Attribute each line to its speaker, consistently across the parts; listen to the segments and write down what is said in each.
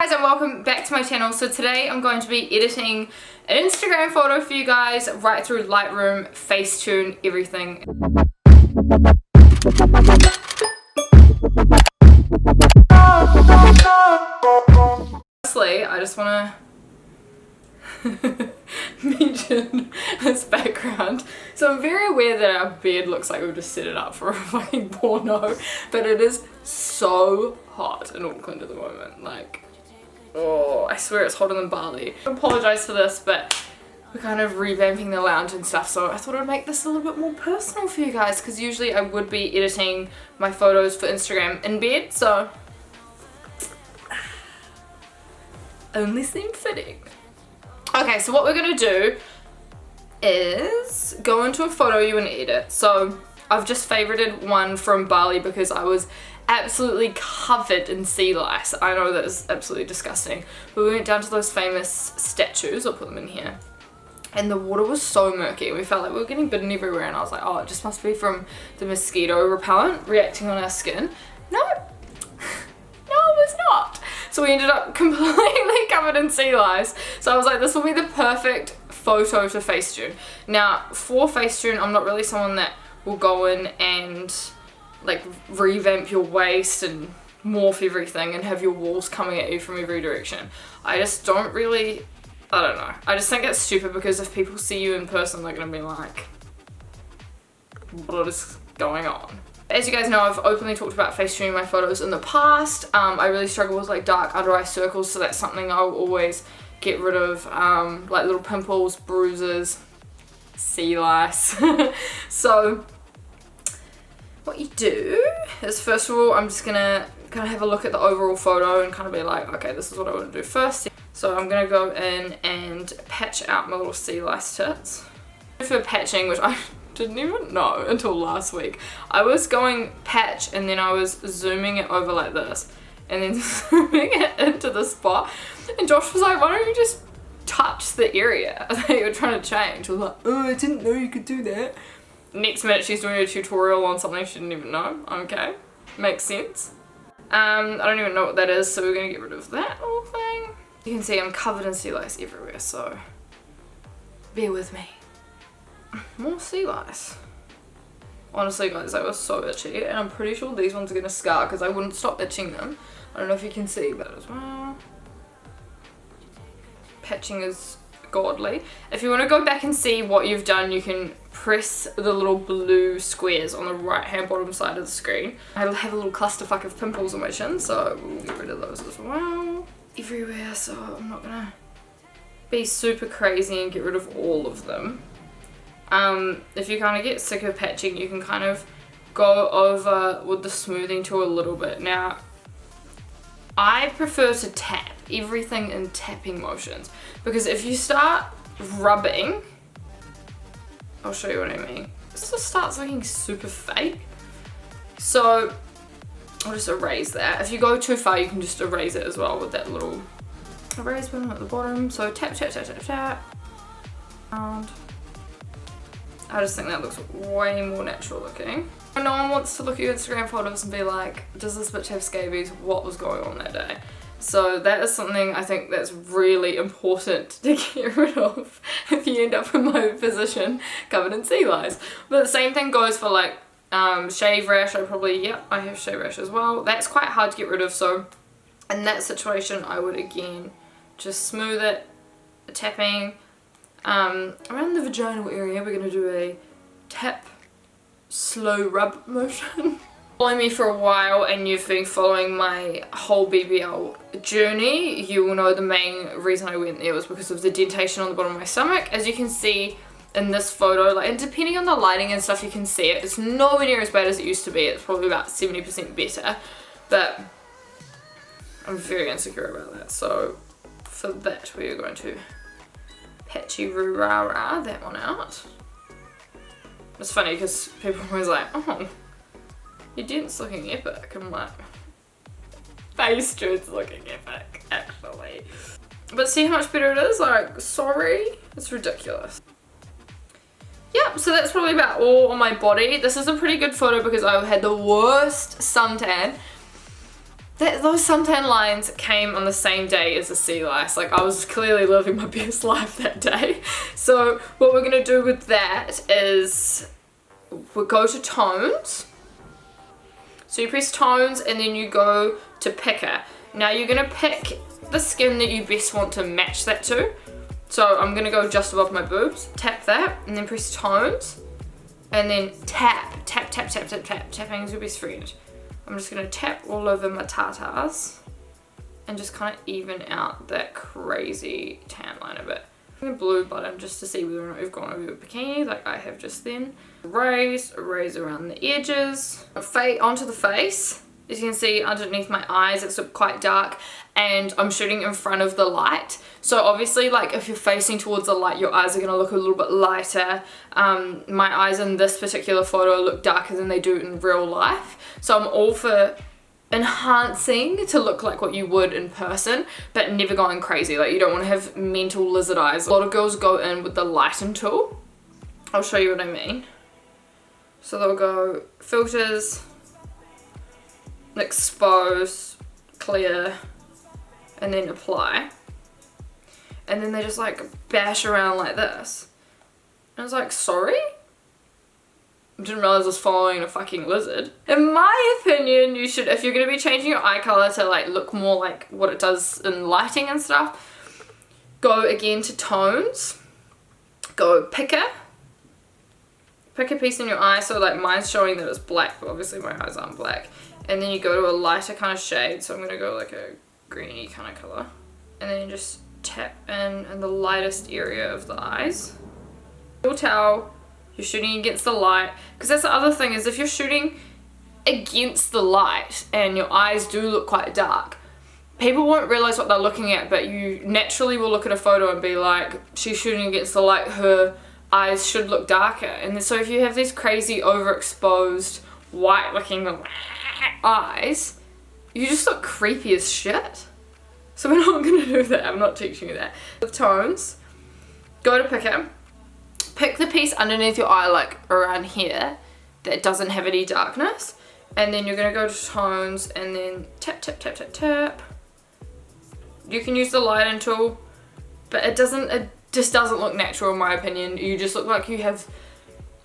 Speaker 1: Guys, and welcome back to my channel. So today I'm going to be editing an Instagram photo for you guys right through Lightroom, Facetune, everything. Firstly, I just want to mention this background. So I'm very aware that our bed looks like we've just set it up for a fucking porno, but it is so hot in Auckland at the moment. Like, oh, I swear it's hotter than Bali. I apologise for this, but we're kind of revamping the lounge and stuff, so I thought I'd make this a little bit more personal for you guys, because usually I would be editing my photos for Instagram in bed, so only seemed fitting. Okay, so what we're gonna do is go into a photo you want to edit. So I've just favorited one from Bali because I was absolutely covered in sea lice. I know that is absolutely disgusting, but we went down to those famous statues. I'll put them in here, and the water was so murky. We felt like we were getting bitten everywhere, and I was like, oh, it just must be from the mosquito repellent reacting on our skin. No, no, it was not. So we ended up completely covered in sea lice. So I was like, this will be the perfect photo to Facetune. Now for Facetune, I'm not really someone that will go in and like revamp your waist and morph everything and have your walls coming at you from every direction. I just don't really, I don't know. I just think it's stupid, because if people see you in person, they're gonna be like, what is going on? As you guys know, I've openly talked about Facetuning my photos in the past. I really struggle with like dark under eye circles, so that's something I'll always get rid of, like little pimples, bruises, sea lice. So what you do is, first of all, I'm just gonna kind of have a look at the overall photo and kind of be like, okay, this is what I want to do first. So I'm gonna go in and patch out my little sea lice tits. For patching, which I didn't even know until last week, I was going patch and then I was zooming it over like this and then zooming it into the spot, and Josh was like, why don't you just touch the area that you're trying to change? I was like, oh, I didn't know you could do that. Next minute she's doing a tutorial on something she didn't even know. Okay, makes sense. I don't even know what that is, so we're gonna get rid of that whole thing. You can see I'm covered in sea lice everywhere, so bear with me. More sea lice. Honestly guys, they were so itchy, and I'm pretty sure these ones are gonna scar because I wouldn't stop itching them. I don't know if you can see, but as well, patching is godly. If you want to go back and see what you've done, you can press the little blue squares on the right hand bottom side of the screen. I have a little clusterfuck of pimples on my chin, so we'll get rid of those as well. Everywhere, so I'm not gonna be super crazy and get rid of all of them. If you kind of get sick of patching, you can kind of go over with the smoothing tool a little bit. Now I prefer to tap everything in tapping motions, because if you start rubbing, I'll show you what I mean, this just starts looking super fake. So I'll just erase that. If you go too far, you can just erase it as well with that little erase button at the bottom. So tap, tap, tap, tap, tap. And I just think that looks way more natural looking. No one wants to look at your Instagram photos and be like, does this bitch have scabies? What was going on that day? So that is something I think that's really important to get rid of if you end up in my position covered in sea lice. But the same thing goes for like shave rash. I have shave rash as well. That's quite hard to get rid of, so in that situation I would again just smooth it, tapping. Around the vaginal area we're going to do a tap slow rub motion. Following me for a while and you've been following my whole BBL journey, you will know the main reason I went there was because of the dentation on the bottom of my stomach. As you can see in this photo, like, and depending on the lighting and stuff, you can see it. It's nowhere near as bad as it used to be. It's probably about 70% better, but I'm very insecure about that. So for that, we are going to patchy roo rah rah that one out. It's funny because people are always like, oh, your dent's looking epic. I'm like, Facetune's looking epic, actually. But see how much better it is? Like, sorry, it's ridiculous. Yep, so that's probably about all on my body. This is a pretty good photo because I had the worst suntan those suntan lines came on the same day as the sea lice. Like, I was clearly living my best life that day. So what we're gonna do with that is we'll go to tones. So you press tones and then you go to picker. Now you're gonna pick the skin that you best want to match that to. So I'm gonna go just above my boobs, tap that, and then press tones, and then tap, tap, tap, tap, tap, tap. Tapping is your best friend. I'm just gonna tap all over my tatas and just kind of even out that crazy tan line a bit. I'm gonna blue button just to see whether or not we've gone over your bikini like I have just then. Erase around the edges. Fade onto the face. As you can see underneath my eyes, it's quite dark, and I'm shooting in front of the light. So obviously, like, if you're facing towards the light, your eyes are gonna look a little bit lighter. My eyes in this particular photo look darker than they do in real life. So I'm all for enhancing to look like what you would in person, but never going crazy. Like, you don't want to have mental lizard eyes. A lot of girls go in with the lighten tool. I'll show you what I mean. So they'll go filters, expose, clear, and then apply. And then they just like bash around like this. And I was like, sorry? I didn't realize I was following a fucking lizard. In my opinion, you should, if you're gonna be changing your eye color to like look more like what it does in lighting and stuff, go again to tones, go picker. Pick a piece in your eye, so like mine's showing that it's black, but obviously my eyes aren't black. And then you go to a lighter kind of shade, so I'm gonna go like a greeny kind of color. And then you just tap in the lightest area of the eyes. You'll tell you're shooting against the light, because that's the other thing, is if you're shooting against the light and your eyes do look quite dark, people won't realize what they're looking at, but you naturally will look at a photo and be like, she's shooting against the light, her eyes should look darker. And so if you have these crazy overexposed white looking eyes, you just look creepy as shit. So we're not gonna do that. I'm not teaching you that. With tones, go to picker, pick the piece underneath your eye, like around here, that doesn't have any darkness, and then you're gonna go to tones and then tap, tap, tap, tap, tap. You can use the lighten tool, but it just doesn't look natural in my opinion. You just look like you have,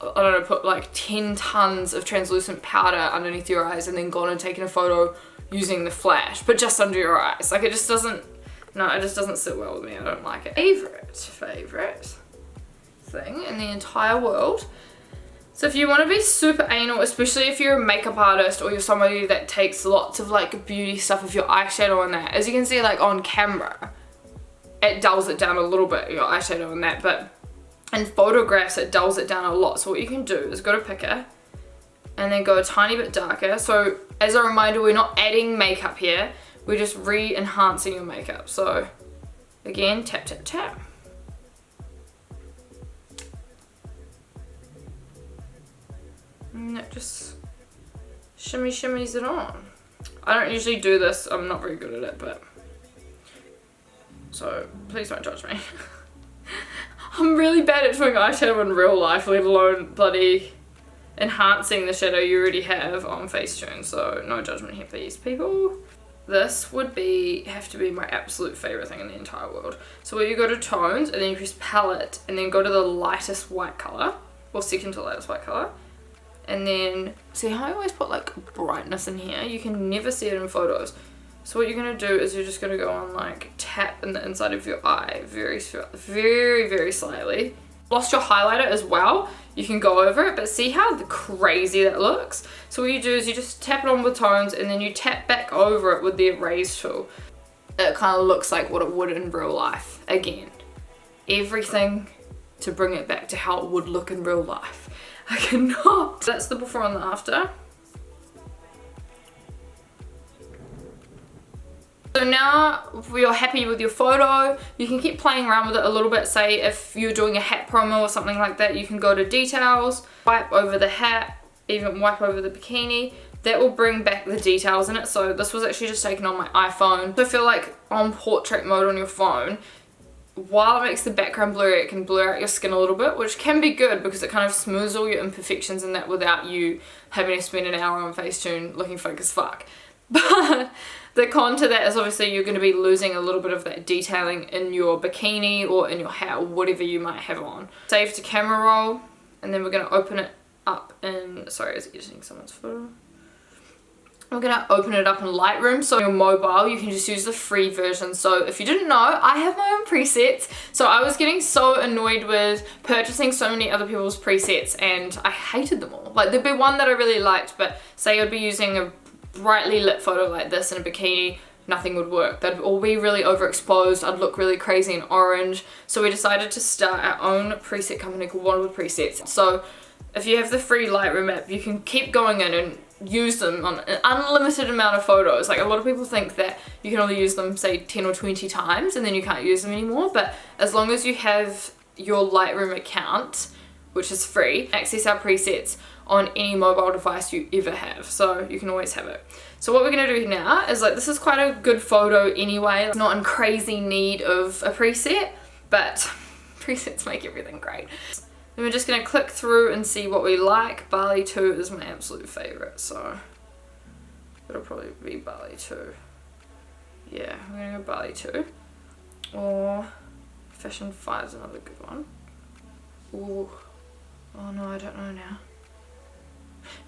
Speaker 1: I don't know, put like 10 tons of translucent powder underneath your eyes and then gone and taken a photo using the flash, but just under your eyes. Like, it just doesn't sit well with me. I don't like it. Favorite thing in the entire world. So if you want to be super anal, especially if you're a makeup artist or you're somebody that takes lots of like beauty stuff with your eyeshadow and that, as you can see like on camera, it dulls it down a little bit, your eyeshadow and that, but in photographs it dulls it down a lot. So what you can do is go to picker and then go a tiny bit darker. So as a reminder, we're not adding makeup here, we're just re-enhancing your makeup. So again, tap, tap, tap. And that just shimmies it on. I don't usually do this, I'm not very good at it, but so please don't judge me. I'm really bad at doing eyeshadow in real life, let alone bloody enhancing the shadow you already have on Facetune, so no judgment here please, people. This would have to be my absolute favorite thing in the entire world. So where you go to tones and then you press palette and then go to the lightest white color, or second to lightest white color, and then see how I always put like brightness in here? You can never see it in photos. So what you're gonna do is you're just gonna go on like tap in the inside of your eye very slightly. Lost your highlighter as well, you can go over it, but see how crazy that looks? So what you do is you just tap it on with tones and then you tap back over it with the erase tool. It kind of looks like what it would in real life. Again, everything to bring it back to how it would look in real life. I cannot. That's the before and the after. So now if you're happy with your photo, you can keep playing around with it a little bit. Say if you're doing a hat promo or something like that, you can go to details, wipe over the hat, even wipe over the bikini. That will bring back the details in it. So this was actually just taken on my iPhone. So I feel like on portrait mode on your phone, while it makes the background blurry, it can blur out your skin a little bit, which can be good because it kind of smooths all your imperfections and that without you having to spend an hour on Facetune looking fake as fuck. But The con to that is obviously you're going to be losing a little bit of that detailing in your bikini or in your hair, or whatever you might have on. Save to camera roll, and then we're going to open it up in, sorry, I was editing someone's photo. We're going to open it up in Lightroom. So on your mobile, you can just use the free version. So if you didn't know, I have my own presets. So I was getting so annoyed with purchasing so many other people's presets, and I hated them all. Like, there'd be one that I really liked, but say I'd be using a brightly lit photo like this in a bikini, nothing would work. They'd all be really overexposed. I'd look really crazy in orange. So we decided to start our own preset company called Wonderwood Presets. So if you have the free Lightroom app, you can keep going in and use them on an unlimited amount of photos. Like, a lot of people think that you can only use them say 10 or 20 times and then you can't use them anymore, but as long as you have your Lightroom account, which is free, access our presets on any mobile device you ever have, so you can always have it. So what we're going to do now is, like, this is quite a good photo anyway. It's not in crazy need of a preset, but presets make everything great. Then we're just going to click through and see what we like. Bali 2 is my absolute favourite, so it'll probably be Bali 2. Yeah, I'm going to go Bali 2. Or Fashion 5 is another good one. Ooh. Oh no, I don't know now.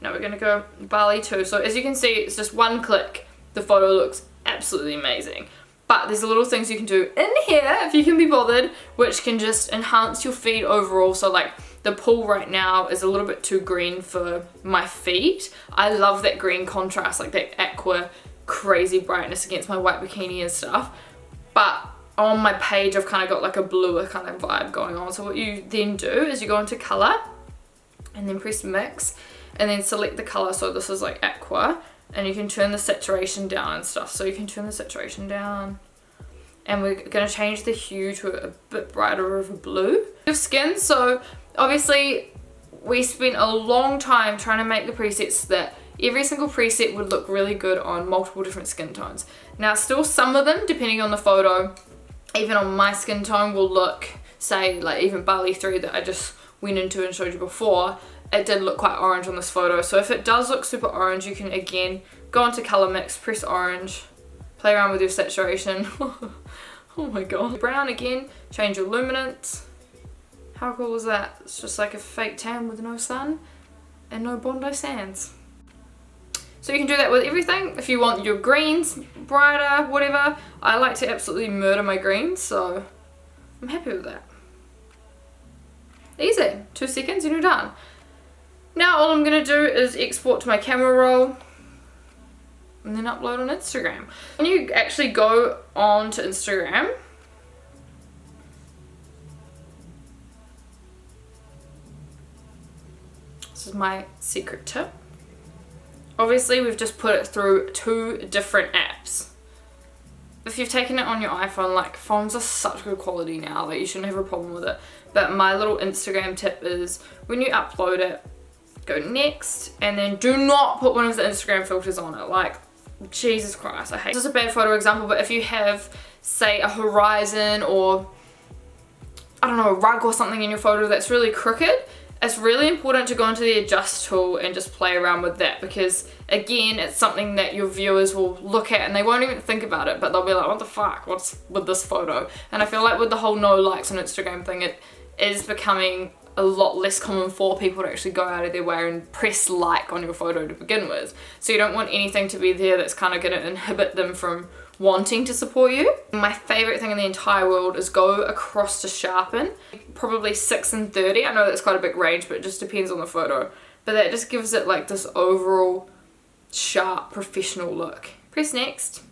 Speaker 1: No, we're going to go Bali 2. So as you can see, it's just one click. The photo looks absolutely amazing. But there's little things you can do in here, if you can be bothered, which can just enhance your feed overall. So like, the pool right now is a little bit too green for my feed. I love that green contrast, like that aqua crazy brightness against my white bikini and stuff. But on my page, I've kind of got like a bluer kind of vibe going on. So what you then do is you go into color and then press mix and then select the color. So this is like aqua. And you can turn the saturation down and stuff. So you can turn the saturation down. And we're going to change the hue to a bit brighter of a blue. Your skin, so obviously we spent a long time trying to make the presets that every single preset would look really good on multiple different skin tones. Now still some of them, depending on the photo, even on my skin tone, will look, say like even Bali 3 that I just went into and showed you before, it did look quite orange on this photo. So if it does look super orange, you can again go into color mix, press orange, play around with your saturation. Oh my god. Brown again, change your luminance. How cool is that? It's just like a fake tan with no sun and no Bondi sands. So you can do that with everything. If you want your greens brighter, whatever. I like to absolutely murder my greens, so I'm happy with that. Easy. 2 seconds and you're done. Now all I'm going to do is export to my camera roll and then upload on Instagram. When you actually go on to Instagram, this is my secret tip. Obviously we've just put it through 2 different apps. If you've taken it on your iPhone, like, phones are such good quality now, like you shouldn't have a problem with it. But my little Instagram tip is when you upload it, go next, and then do not put one of the Instagram filters on it. Like, Jesus Christ, I hate this. Is a bad photo example, but if you have, say, a horizon or I don't know, a rug or something in your photo that's really crooked, it's really important to go into the adjust tool and just play around with that, because again, it's something that your viewers will look at and they won't even think about it, but they'll be like, what the fuck, what's with this photo? And I feel like with the whole no likes on Instagram thing, it is becoming a lot less common for people to actually go out of their way and press like on your photo to begin with. So you don't want anything to be there that's kind of going to inhibit them from wanting to support you. My favorite thing in the entire world is go across to sharpen, probably 6 and 30. I know that's quite a big range, but it just depends on the photo. But that just gives it like this overall sharp professional look. Press next,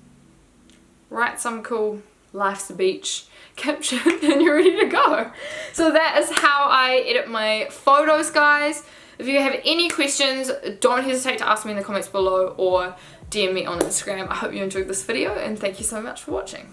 Speaker 1: write some cool "life's a beach" caption and you're ready to go. So that is how I edit my photos, guys. If you have any questions, don't hesitate to ask me in the comments below or DM me on Instagram. I hope you enjoyed this video and thank you so much for watching.